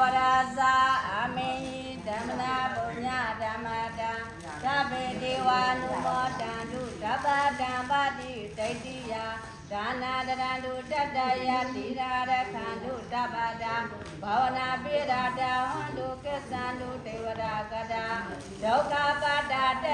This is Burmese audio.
ဝရာဇာအမေဓမ္မနာပုညဓမ္မတံသဗ္ဗေဒေဝာနုမောတံတုဓဗ္ဗတံပတိဒိဋ္ဌိယဒါနာတရံတုတတ္တယတိရာရခန္တုတပ္ပတံဘာဝနာပိရတဟွန်တုကိစ္ဆန္တုဒေဝရာကတာဒုက္ခပတ္တတေ